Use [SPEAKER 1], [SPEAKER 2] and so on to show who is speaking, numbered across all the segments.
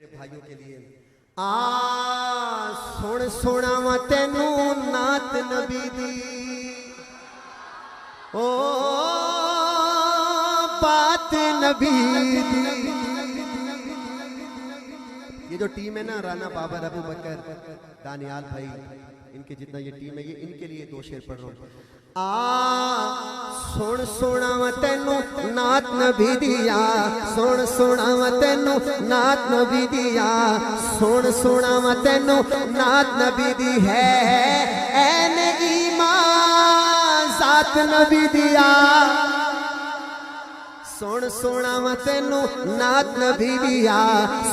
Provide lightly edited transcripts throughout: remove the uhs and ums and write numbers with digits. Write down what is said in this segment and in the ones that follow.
[SPEAKER 1] بھائیوں کے لیے سن سناواں تینو نات نبی دی او بات نبی دی. یہ جو ٹیم ہے نا رانا بابر ابو بکر دانیال بھائی ان کے جتنا یہ ٹیم ہے یہ ان کے لیے دو شعر پڑھ رہا ہوں. سن سناواں تینو نات نبی دیا سن سناواں تینو نات نبی دیا سن سناواں تینو نات نبی دی ہے این ایمان ذات نبی دیا سن سناواں تینو نات نبی دیا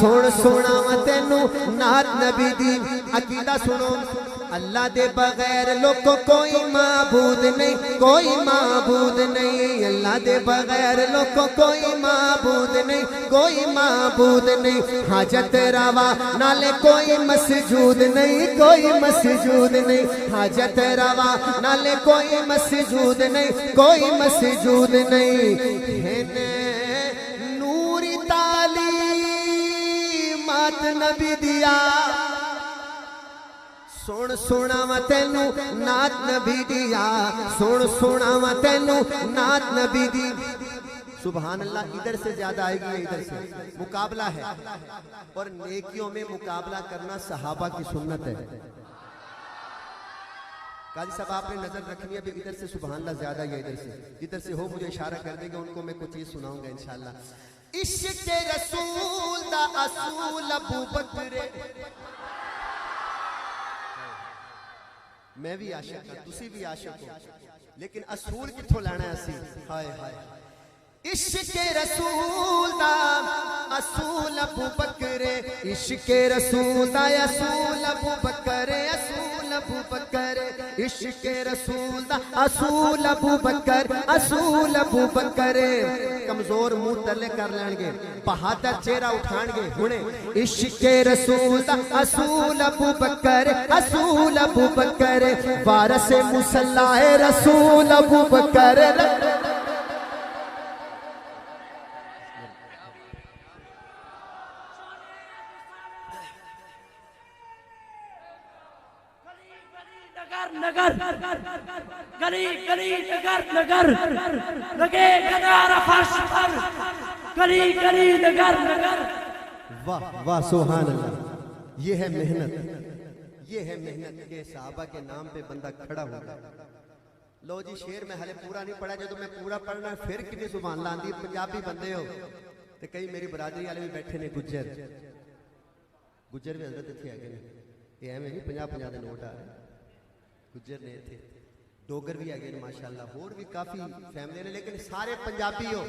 [SPEAKER 1] سن سناواں تینو نات نبی دی. عقیدہ سنو اللہ دے بغیر لوگوں کوئی معبود نہیں کوئی معبود نہیں. اللہ دے بغیر لوگوں کوئی معبود نہیں کوئی معبود نہیں. حاجت روا نالے کوئی مسجود نہیں کوئی مسجود نہیں. حاجت روا نالے کوئی مسجود نہیں کوئی مسجود نہیں. نوری تعلیمات نبی دیا سن سناواں تینو نات نبی دیا سن سناواں تینو نات نبی دی. سبحان اللہ. ادھر سے زیادہ آئے گی ادھر سے مقابلہ ہے اور نیکیوں میں مقابلہ کرنا صحابہ کی سنت ہے. قاضی صاحب آپ نے نظر رکھنی ہے ابھی ادھر سے سبحان اللہ زیادہ یا ادھر سے جدھر سے ہو مجھے اشارہ کر دے گا ان کو میں کچھ چیز سناؤں گا انشاءاللہ. عشق رسول دا اصول ابو بکر میں بھی عاشق ہوں تسی بھی عاشق ہو لیکن اصول کتھوں لینا ہے اسی. ہائے ہائے عشق رسول دا اصول ابو بکر عشق رسول دا اصول ابو بکر اصول ابو بکر عشق رسول دا اصول ابو بکر اصول ابو بکر. کمزور منہ تلے کر لین گے بہادر چہرہ اٹھان گے ہنے. عشق رسول دا اصول ابو بکر اصول ابو بکر وارث مصلی رسول ابو بکر.
[SPEAKER 2] نگر گلی گلی نگر نگر لگے گدار فرش پر گلی گلی نگر نگر.
[SPEAKER 1] واہ واہ سبحان اللہ. یہ ہے محنت یہ ہے محنت کے صحابہ کے نام پہ بندہ کھڑا ہوگا. لو جی شعر میں ہلے پورا نہیں پڑھا جو میں پورا پڑھنا پھر کتنی سبحان اللہ آندھی. پنجابی بندے ہو تو کئی میری برادری والے بھی بیٹھے نے گجر گجر بھی حضرت اتنے آگے یہ ایویں نہیں 50-50 دے نوٹ آ رہے گجر نے تھے ڈوگر بھی آگے ماشاءاللہ اور بھی کافی فیملی نے لیکن سارے پنجابی ہو.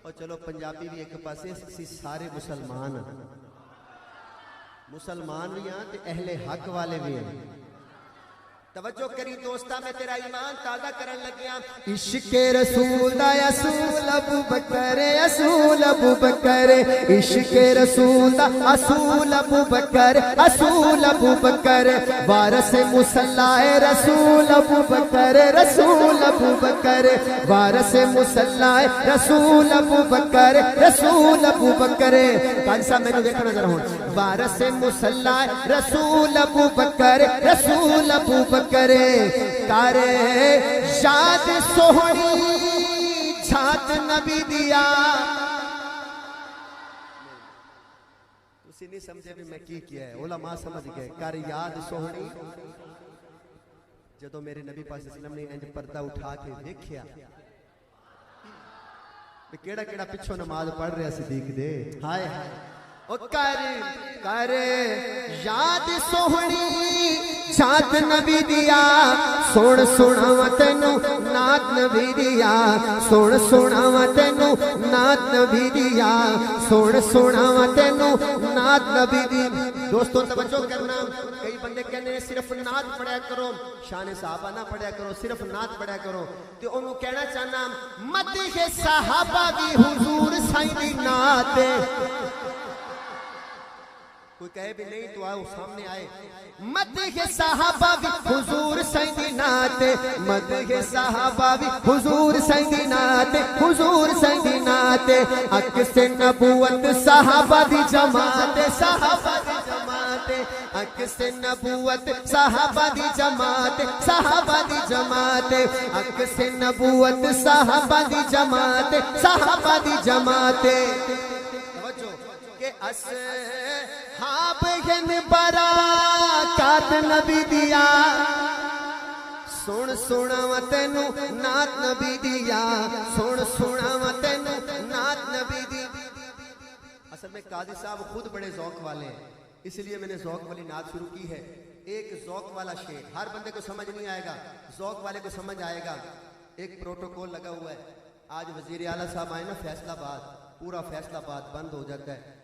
[SPEAKER 1] اور چلو پنجابی بھی ایک پاسے سی سارے مسلمان مسلمان بھی ہیں تے اہل حق والے بھی ہیں. توجہ کری دوستا میں تیرا ایمان تازہ کرن لگیا. عشق رسول دا اصول ابو بکر اصول ابو بکر عشق رسول دا اصول ابو بکر اصول ابو بکر وارث مصلی رسول ابو بکر رسول ابو بکر وارث مصلی رسول ابو بکر رسول ابو بکر. قاضی صاحب میں نے دیکھنا ذرا ہوں. وارث مصلی رسول ابو بکر رسول ابو بکر کارے یاد سوہنی چھات نبی دیا. تسی نہیں سمجھے بھی میں کی کیا ہے علماء سمجھ گئے. کارے یاد سوہنی جدو میرے نبی پاک صلی اللہ علیہ وسلم نے انج پردہ اٹھا کے دیکھیا کیڑا کیڑا پچھو نماز پڑھ رہا صدیق دے. ہائے ہائے کرے یاد سوہنی چھات نبی دیا سن سناواں تینو نات نبی دیا سن سناواں تینو نات نبی دیا سن سناواں تینو نات نبی دی. دوستوں توجہ کرنا کئی بندے کہنے ہیں صرف نات پڑھیا کرو شان صحابہ نہ پڑھیا کرو صرف نات پڑھیا کرو. تو انہوں کہنا چاہنا مدح صحابہ بھی حضور سائیں دی نات کوئی کہے بھی نہیں تو آؤ سامنے آئے. مدح صحابہ بھی حضور سیدینات, مدح صحابہ بھی حضور سیدینات, حضور سیدینات. عکس نبوت صحابہ دی جماعت, صحابہ دی جماعت. عکس نبوت صحابہ دی جماعت, صحابہ دی جماعت. عکس نبوت صحابہ دی جماعت, صحابہ دی جماعت. کہ اصحاب ہن برکات نبی دیا, سن سناواں تینو نعت نبی دیا, سن سناواں تینو نعت نبی دی. اصل میں قاضی صاحب خود بڑے ذوق والے ہیں, اس لیے میں نے ذوق والی نعت شروع کی ہے. ایک ذوق والا شعر ہر بندے کو سمجھ نہیں آئے گا, ذوق والے کو سمجھ آئے گا. ایک پروٹوکول لگا ہوا ہے. آج وزیر اعلیٰ صاحب آئے نا فیصلہ آباد, پورا فیصلہ آباد بند ہو جاتا ہے.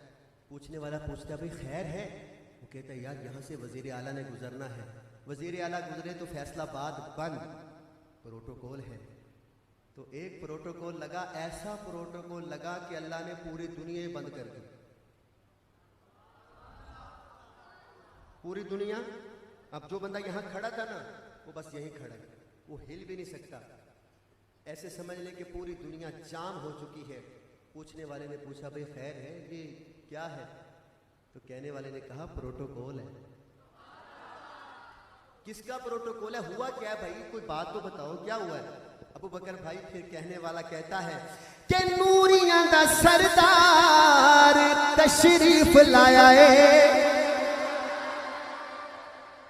[SPEAKER 1] پوچھنے والا پوچھتا ہے بھئی خیر ہے؟ وہ کہتا ہے یار یہاں سے وزیر اعلیٰ نے گزرنا ہے. وزیر اعلیٰ گزرے تو فیصلہ آباد بند, پروٹوکول ہے. تو ایک پروٹوکول لگا, ایسا پروٹوکول لگا کہ اللہ نے پوری دنیا ہی بند کر دی. پوری دنیا. اب جو بندہ یہاں کھڑا تھا نا وہ بس یہیں کھڑا ہے, وہ ہل بھی نہیں سکتا. ایسے سمجھ لیں کہ پوری دنیا جام ہو چکی ہے. پوچھنے والے نے پوچھا بھئی خیر ہے, یہ کیا ہے؟ تو کہنے والے نے کہا پروٹوکول ہے. کس کا پروٹوکول ہے؟ ہوا کیا ہے بھائی, کوئی بات تو بتاؤ کیا ہوا ہے؟ ابو بکر بھائی پھر کہنے والا کہتا ہے کہ نوریاں دا سردار تشریف لایا ہے.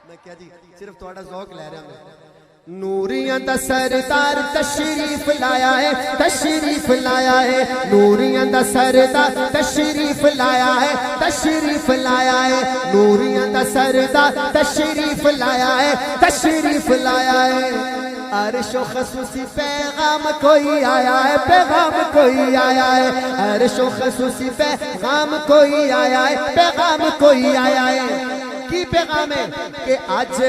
[SPEAKER 1] میں کیا جی صرف تھوڑا ذوق لے رہا میں. نوریاں دا سردار تشریف لایا ہے, تشریف لایا ہے. نوریاں دا سردار تشریف لایا ہے, تشریف لایا ہے. نوریاں دا سردار تشریف لایا ہے, تشریف لایا ہے. عرش و خصوصی پیغام کوئی آیا ہے, پیغام کوئی آیا ہے. عرش و خصوصی پیغام کوئی آیا ہے, پیغام کوئی آیا ہے. کی پیغام ہے کہ آج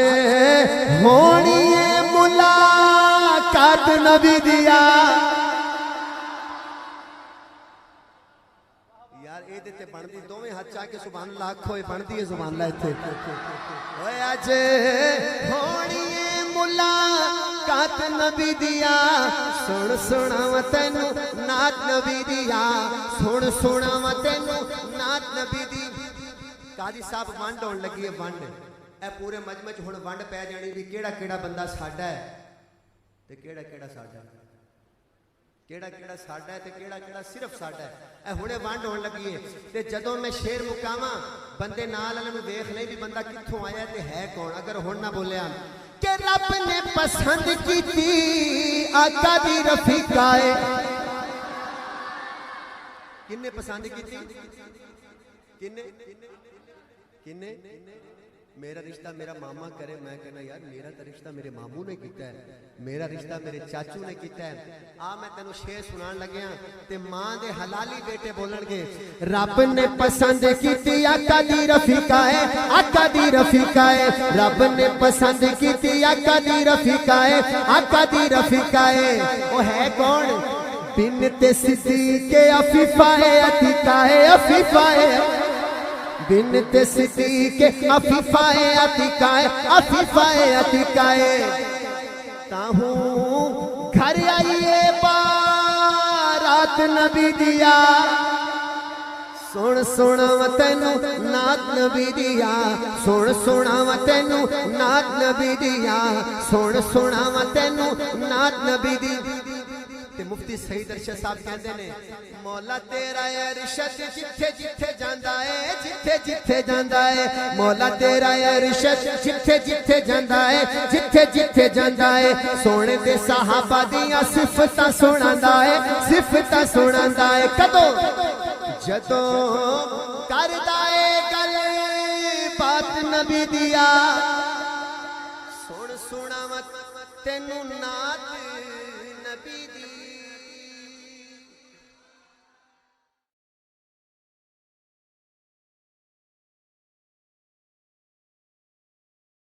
[SPEAKER 1] ہونی ہے ملاقات نبی دیا. یار اے دیتے بن دی دو میں ہاتھ چاہ کے سبحان اللہ کھوئے بن دی سبحان اللہ تھے. اوے آج ہونی ہے ملاقات نبی دیا, سن سناواں تینو نعت نبی دیا, سن سناواں تینو نعت نبی دی. قاضی صاحب ونڈ ہون لگی ہے, ونڈ. اے پورے مجمع چ ہن ونڈ پے جانی بھی کیڑا کیڑا بندہ ساڈا ہے تے کیڑا کیڑا ساڈا ہے, کیڑا کیڑا ساڈا ہے تے کیڑا کیڑا صرف ساڈا ہے. اے ہنے ونڈ ہون لگی ہے. تے جدوں میں شعر مکاواں بندے نال والے نوں ویکھ لیں بھی بندہ کتھوں آیا تے ہے کون. اگر ہن نہ بولیا کہ رب نے پسند کیتی آقا دی رفیقائے. کنے پسند کیتی؟ کنے کنے؟ میرا رشتہ میرا ماما کرے, میں کہنا یار میرا تو رشتہ میرے ماموں نے کیتا ہے, میرا رشتہ میرے چاچو نے کیتا ہے. میں تینوں شعر سنان لگیا تے ماں دے حلالی بیٹے بولن گے. رب نے پسند کیتی آقا دی رفیقہ ہے, آقا دی رفیقہ ہے. رب نے پسند کیتی آقا دی رفیقہ ہے, آقا دی رفیقہ ہے. وہ ہے کون؟ بنت صدیق عفیفہ ہے, عتیقہ ہے, عفیفہ ہے. بنت صدیق عفیفہ عتیقہ عفیفہ عتیقہ. تاہوں گھر آئیے بارات نبی دیا, سن سناواں تینو نعت نبی دیا, سن سناواں تینو نعت نبی دیا, سن سناواں تینو نعت نبی دی. تے مفتی سعید ارشد صاحب کہندے نے مولا تیرا ارشد جتھے جتھے جاندا ہے, جتھے جتھے جاندا ہے. مولا تیرا ارشد جتھے جتھے جاندا ہے, جتھے جتھے جاندا ہے. سونے دے صحابہ دیاں صفتاں سناندا ہے, صفتاں سناندا ہے. کدوں جدوں کردا ہے گل بات نبی دیا, سن سناواں تینوں نعت نبی دی.